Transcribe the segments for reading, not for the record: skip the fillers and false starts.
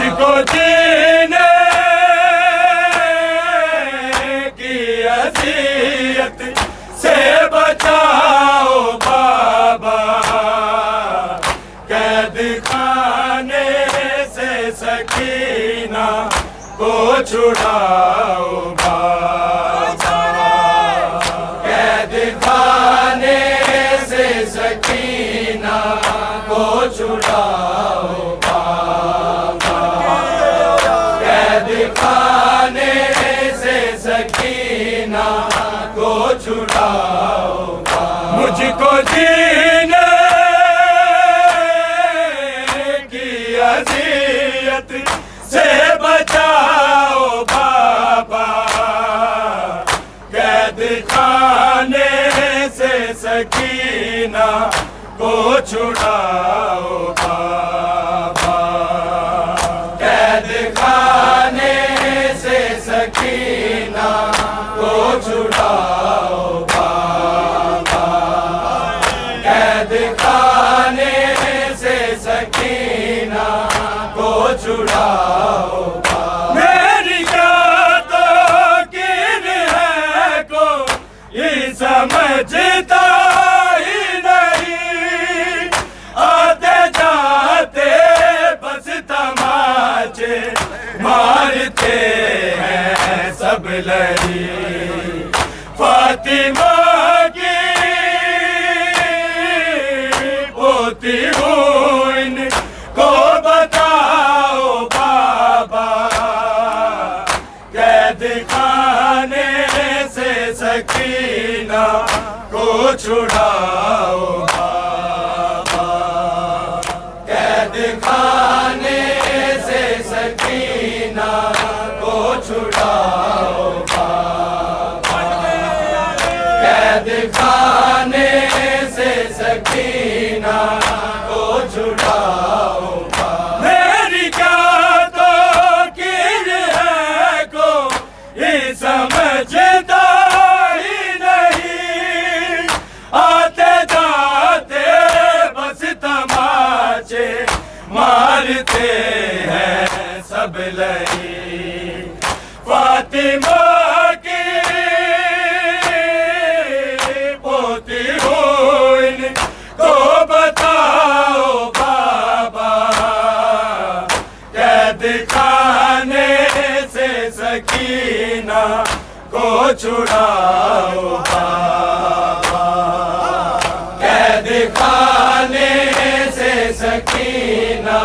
मुझको जीने की अज़ियत से बचाओ बाबा, कैद खाने से सकीना को छुड़ाओ बाबा, कैद खाने से सकीना को छुड़ाओ बाबा, कैद खाने से सकीना को छुड़ाओ बाबा। मुझको जीने की अज़ियत से बचाओ बाबा, कैद खाने से सकीना को छुड़ाओ बाबा, कैद खाने से सकीना को छुड़ाओ बाबा, कैद खाने से सकीना को छुड़ाओ बाबा। मेरी क्या तो किन है को ये समझता ही नहीं, आते जाते बस तमाचे मारते हैं सब लड़ी। फातिमा की पोती हूँ इनको बताओ बाबा, कैद खाने से सकीना को छुड़ाओ बाबा, कैद खाने से सकीना को छुड़ाओ बाबा, कैद खाने से सकीना को छुड़ाओ बाबा। मेरी क्या तो किर है को ये समझता ही नहीं, आते जाते बस तमाचे मारते हैं सब लड़ी। फातिमा की पोती हूँ इनको बताओ बाबा, कैद खाने से सकीना को छुड़ाओ बाबा, कैद खाने से सकीना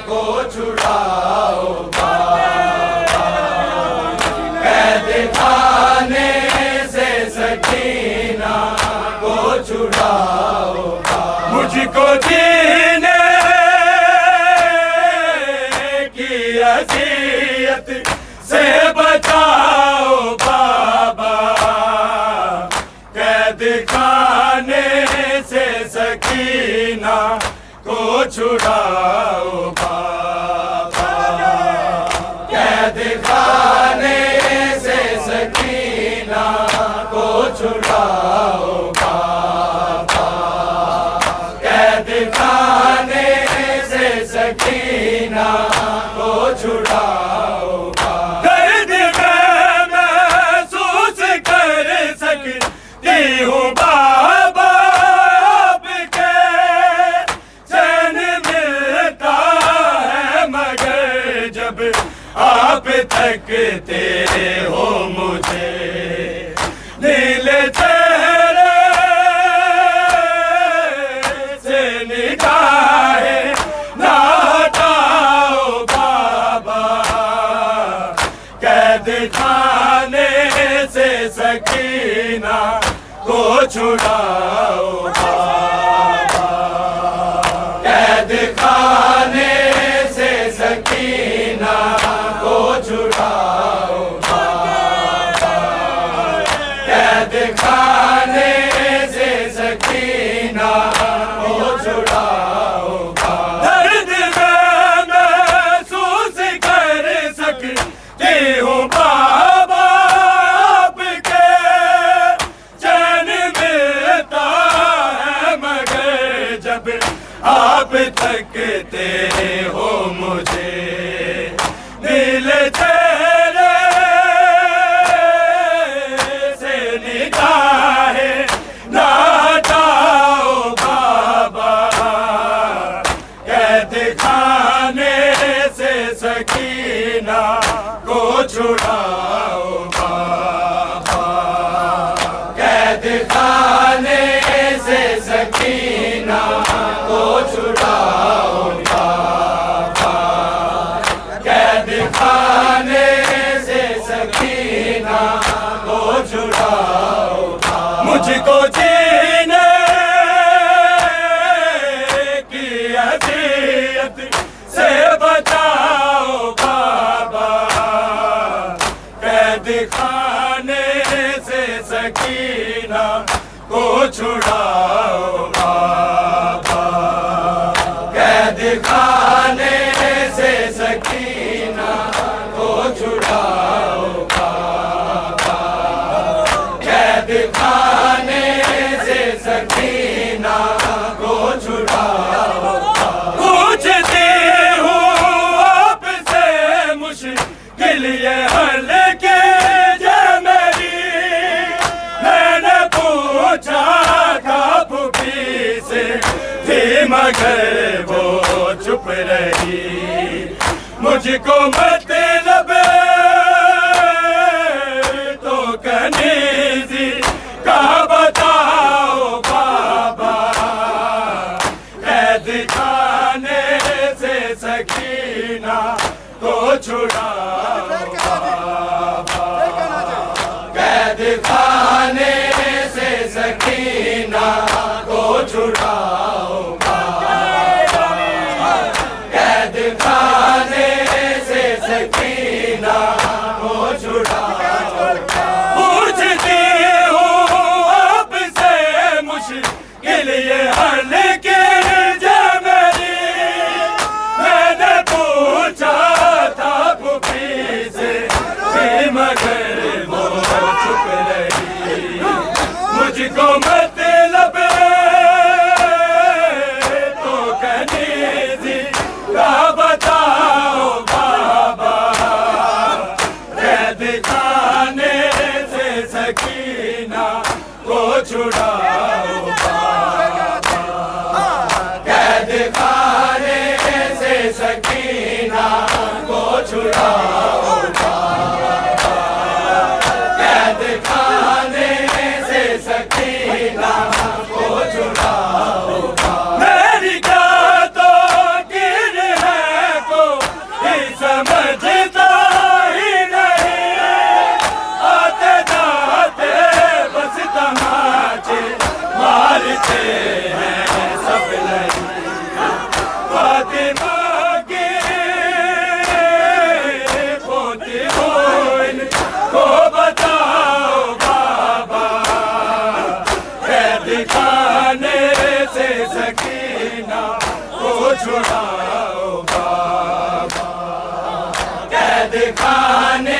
को छुड़ाओ बाबा, कैद खाने से सकीना को छुड़ाओ बाबा। मुझको जीने की अज़ियत से बचाओ बाबा, कैद खाने से सकीना को छुड़ाओ बाबा, कैद खाने से सकीना को छुड़ाओ बाबा, कैद खाने से सकीना को छुड़ाओ बाबा। दर्द मैं महसूस कर सकती हूँ बाबा आपके, चैन मिलता है मगर जब आप थकते हो मुझे, नीले चेहरे से निगाहें ना हटाओ बाबा, कैद खाने से सकीना को छुड़ाओ बाबा, कैद खाने से सकीना को छुड़ाओ बाबा, कैद खाने से सकीना को छुड़ाओ बाबा। दर्द मैं महसूस कर सकती हूँ बाबा आपके, चैन मिलता है सकीना को छुड़ाओ बाबा, कैद खाने से सकीना को छुड़ाओ बाबा, कैद खाने से सकीना को छुड़ाओ बाबा, मुझको जीने की अज़ियत से बचाओ बाबा, कैद खाने से सकीना को छुड़ाओ बाबा, कैद खाने से सकीना को छुड़ाओ बाबा, कैद खाने से सकीना को छुड़ाओ। पूछती हूँ आपसे मुश्किल ये हल के जे मेरी, मैंने पूछा था फूफी से थी मगर वो चुप रही, मुझको मतलब तो कनीज़ी का बताओ बाबा, कैद खाने से सकीना को छुड़ाओ बाबा, कैद खाने से सकीना को छुड़ाओ बाबा, कैद खाने से सकीना को छुड़ाओ। पूछती हूँ आपसे मुश्किल ये हल के जे मेरी, मैंने पूछा था फूफी से थी मगर वो चुप रही, मुझको मतलब तो कनीज़ी का बताओ बाबा, कैद खाने से सकीना को छुड़ाओ बाबा, कैद खाने से सकीना को छुड़ाओ बाबा, कैद खाने से सकीना को छुड़ाओ बाबा। मेरी क्या तो गिर है को समझता ही नहीं, आते जाते बस तमाचे मारते हैं सब नहीं, फातिमा की पोती हो इनको बताओ बाबा, कैद खाने से सकीना को छुड़ाओ बाबा, कैद खाने